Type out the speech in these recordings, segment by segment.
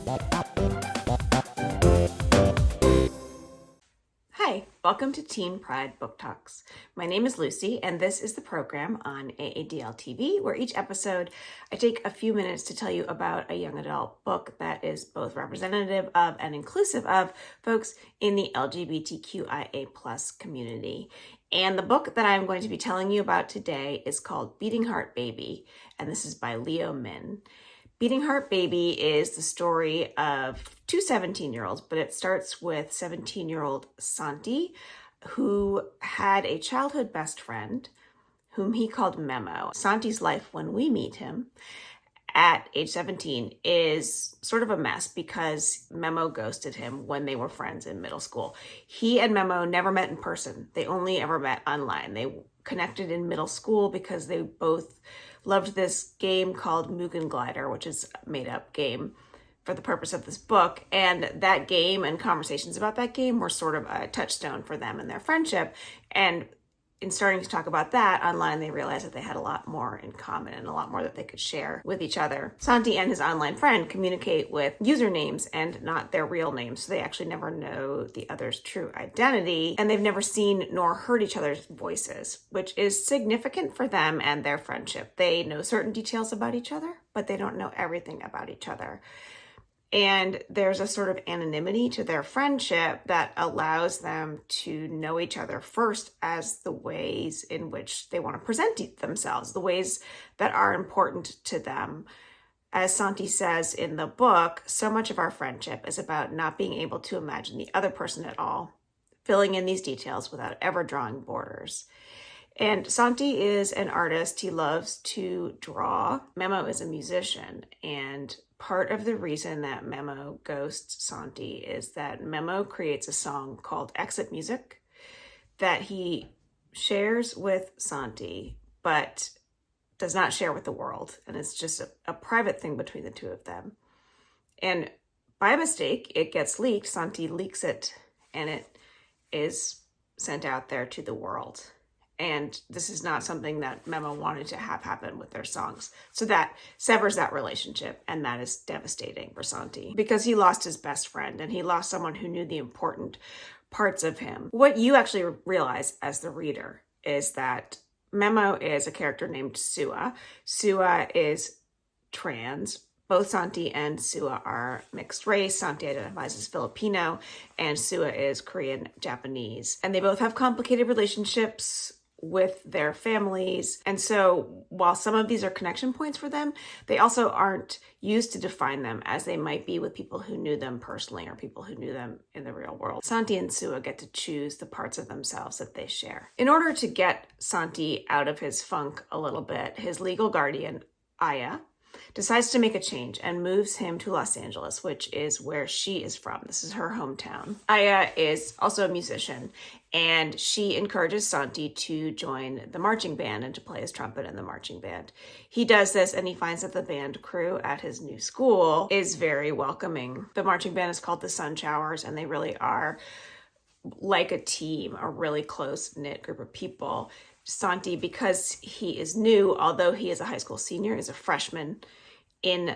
Hi, welcome to Teen Pride Book Talks. My name is Lucy, and this is the program on AADL TV, where each episode I take a few minutes to tell you about a young adult book that is both representative of and inclusive of folks in the LGBTQIA plus community. And the book that I'm going to be telling you about today is called Beating Heart Baby, and this is by Leo Min. Beating Heart Baby is the story of two 17-year-olds, but it starts with 17-year-old Santi, who had a childhood best friend whom he called Memo. Santi's life when we meet him at age 17 is sort of a mess because Memo ghosted him when they were friends in middle school. He and Memo never met in person. They only ever met online. They connected in middle school because they both loved this game called Mugen Glider, which is a made-up game for the purpose of this book. And that game and conversations about that game were sort of a touchstone for them and their friendship. And in starting to talk about that online, they realized that they had a lot more in common and a lot more that they could share with each other. Santi and his online friend communicate with usernames and not their real names, so they actually never know the other's true identity, and they've never seen nor heard each other's voices, which is significant for them and their friendship. They know certain details about each other, but they don't know everything about each other. And there's a sort of anonymity to their friendship that allows them to know each other first as the ways in which they want to present themselves, the ways that are important to them. As Santi says in the book, so much of our friendship is about not being able to imagine the other person at all, filling in these details without ever drawing borders. And Santi is an artist. He loves to draw. Memo is a musician, and part of the reason that Memo ghosts Santi is that Memo creates a song called Exit Music that he shares with Santi, but does not share with the world. And it's just a private thing between the two of them. And by mistake, it gets leaked. Santi leaks it, and it is sent out there to the world. And this is not something that Memo wanted to have happen with their songs. So that severs that relationship, and that is devastating for Santi because he lost his best friend and he lost someone who knew the important parts of him. What you actually realize as the reader is that Memo is a character named Sua. Sua is trans. Both Santi and Sua are mixed race. Santi identifies as Filipino and Sua is Korean Japanese. And they both have complicated relationships with their families. And so while some of these are connection points for them, they also aren't used to define them as they might be with people who knew them personally or people who knew them in the real world. Santi and Sua get to choose the parts of themselves that they share. In order to get Santi out of his funk a little bit, his legal guardian, Aya, decides to make a change and moves him to Los Angeles, which is where she is from. This is her hometown. Aya is also a musician, and she encourages Santi to join the marching band and to play his trumpet in the marching band. He does this, and he finds that the band crew at his new school is very welcoming. The marching band is called the Sun Showers, and they really are like a team, a really close-knit group of people. Santi, because he is new, although he is a high school senior, is a freshman in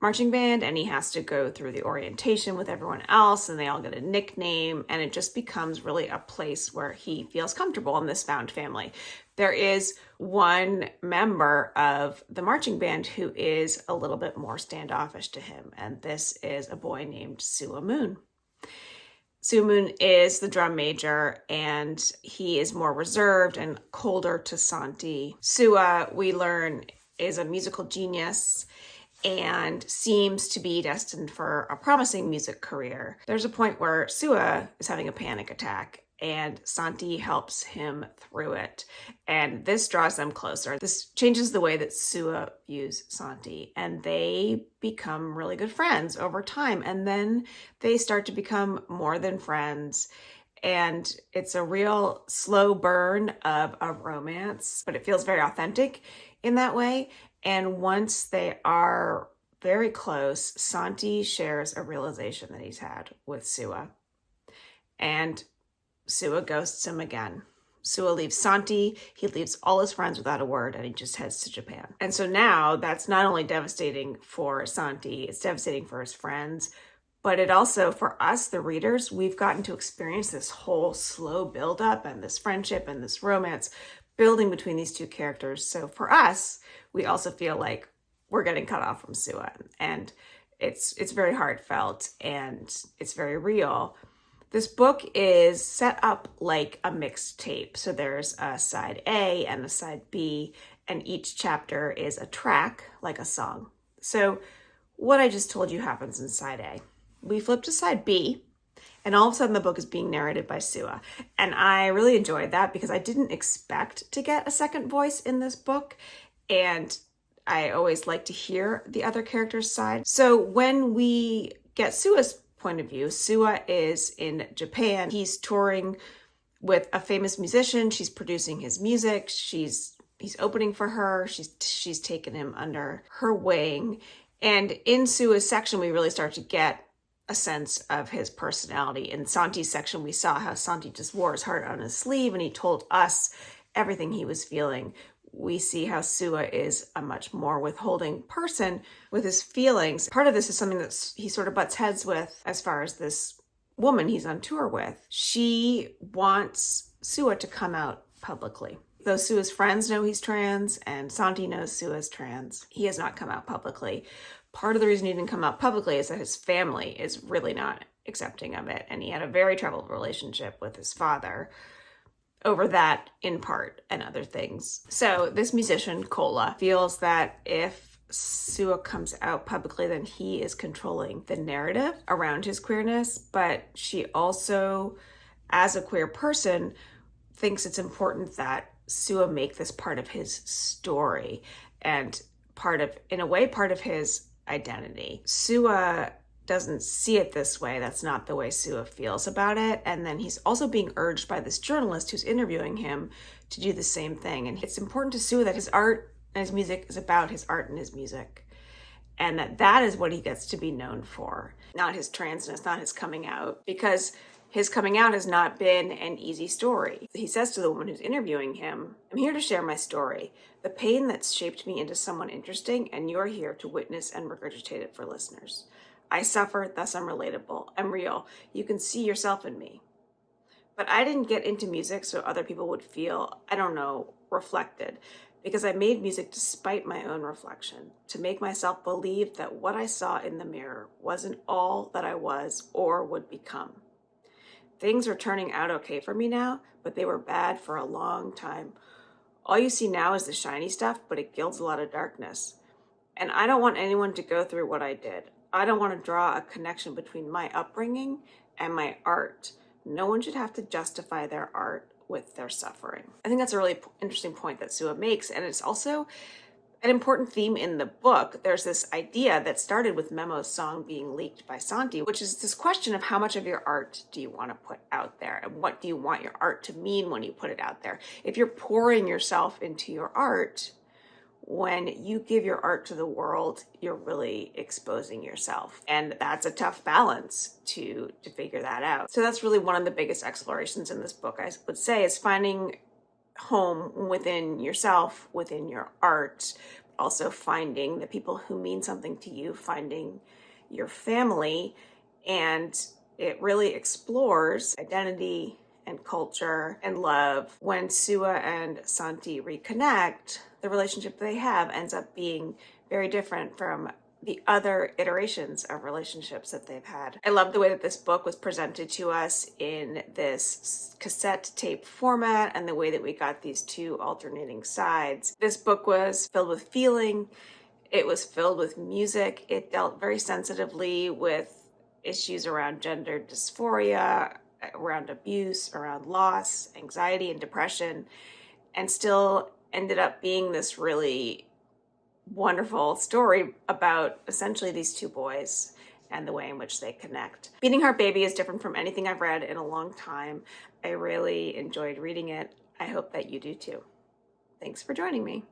marching band, and he has to go through the orientation with everyone else, and they all get a nickname, and it just becomes really a place where he feels comfortable in this found family. There is one member of the marching band who is a little bit more standoffish to him, and this is a boy named Sua Moon. Sua Moon is the drum major, and he is more reserved and colder to Santi. Sua, we learn, is a musical genius and seems to be destined for a promising music career. There's a point where Sua is having a panic attack, and Santi helps him through it. And this draws them closer. This changes the way that Sua views Santi, and they become really good friends over time. And then they start to become more than friends. And it's a real slow burn of a romance, but it feels very authentic in that way. And once they are very close, Santi shares a realization that he's had with Sua. And Sua ghosts him again. Sua leaves Santi, he leaves all his friends without a word, and he just heads to Japan. And so now that's not only devastating for Santi, it's devastating for his friends, but it also, for us, the readers, we've gotten to experience this whole slow buildup and this friendship and this romance building between these two characters. So for us, we also feel like we're getting cut off from Sua, and it's very heartfelt and it's very real. This book is set up like a mixed tape. So there's a side A and a side B, and each chapter is a track, like a song. So what I just told you happens in side A. We flip to side B, and all of a sudden the book is being narrated by Sua. And I really enjoyed that because I didn't expect to get a second voice in this book. And I always like to hear the other character's side. So when we get Sua's point of view, Sua is in Japan. He's touring with a famous musician. She's producing his music. He's opening for her. She's taken him under her wing. And in Sua's section, we really start to get a sense of his personality. In Santi's section, we saw how Santi just wore his heart on his sleeve and he told us everything he was feeling. We see how Sua is a much more withholding person with his feelings. Part of this is something that he sort of butts heads with as far as this woman he's on tour with. She wants Sua to come out publicly. Though Sua's friends know he's trans and Santi knows Sua's trans, he has not come out publicly. Part of the reason he didn't come out publicly is that his family is really not accepting of it. And he had a very troubled relationship with his father over that in part and other things. So this musician, Cola, feels that if Sua comes out publicly, then he is controlling the narrative around his queerness. But she also, as a queer person, thinks it's important that Sua make this part of his story and part of his identity. Sua doesn't see it this way. That's not the way Sua feels about it. And then he's also being urged by this journalist who's interviewing him to do the same thing. And it's important to Sua that his art and his music is about his art and his music. And that is what he gets to be known for, not his transness, not his coming out, because his coming out has not been an easy story. He says to the woman who's interviewing him, "I'm here to share my story, the pain that's shaped me into someone interesting, and you're here to witness and regurgitate it for listeners. I suffer, thus I'm relatable. I'm real. You can see yourself in me. But I didn't get into music so other people would feel, reflected, because I made music despite my own reflection, to make myself believe that what I saw in the mirror wasn't all that I was or would become. Things are turning out okay for me now, but they were bad for a long time. All you see now is the shiny stuff, but it gilds a lot of darkness. And I don't want anyone to go through what I did. I don't want to draw a connection between my upbringing and my art. No one should have to justify their art with their suffering." I think that's a really interesting point that Sua makes, and it's also an important theme in the book. There's this idea that started with Memo's song being leaked by Santi, which is this question of how much of your art do you want to put out there, and what do you want your art to mean when you put it out there? If you're pouring yourself into your art, when you give your art to the world, you're really exposing yourself. And that's a tough balance to figure that out. So that's really one of the biggest explorations in this book, I would say, is finding home within yourself, within your art, also finding the people who mean something to you, finding your family. And it really explores identity and culture and love. When Sua and Santi reconnect, the relationship they have ends up being very different from the other iterations of relationships that they've had. I love the way that this book was presented to us in this cassette tape format and the way that we got these two alternating sides. This book was filled with feeling. It was filled with music. It dealt very sensitively with issues around gender dysphoria, around abuse, around loss, anxiety, and depression, and still ended up being this really wonderful story about essentially these two boys and the way in which they connect. Beating Heart Baby is different from anything I've read in a long time. I really enjoyed reading it. I hope that you do too. Thanks for joining me.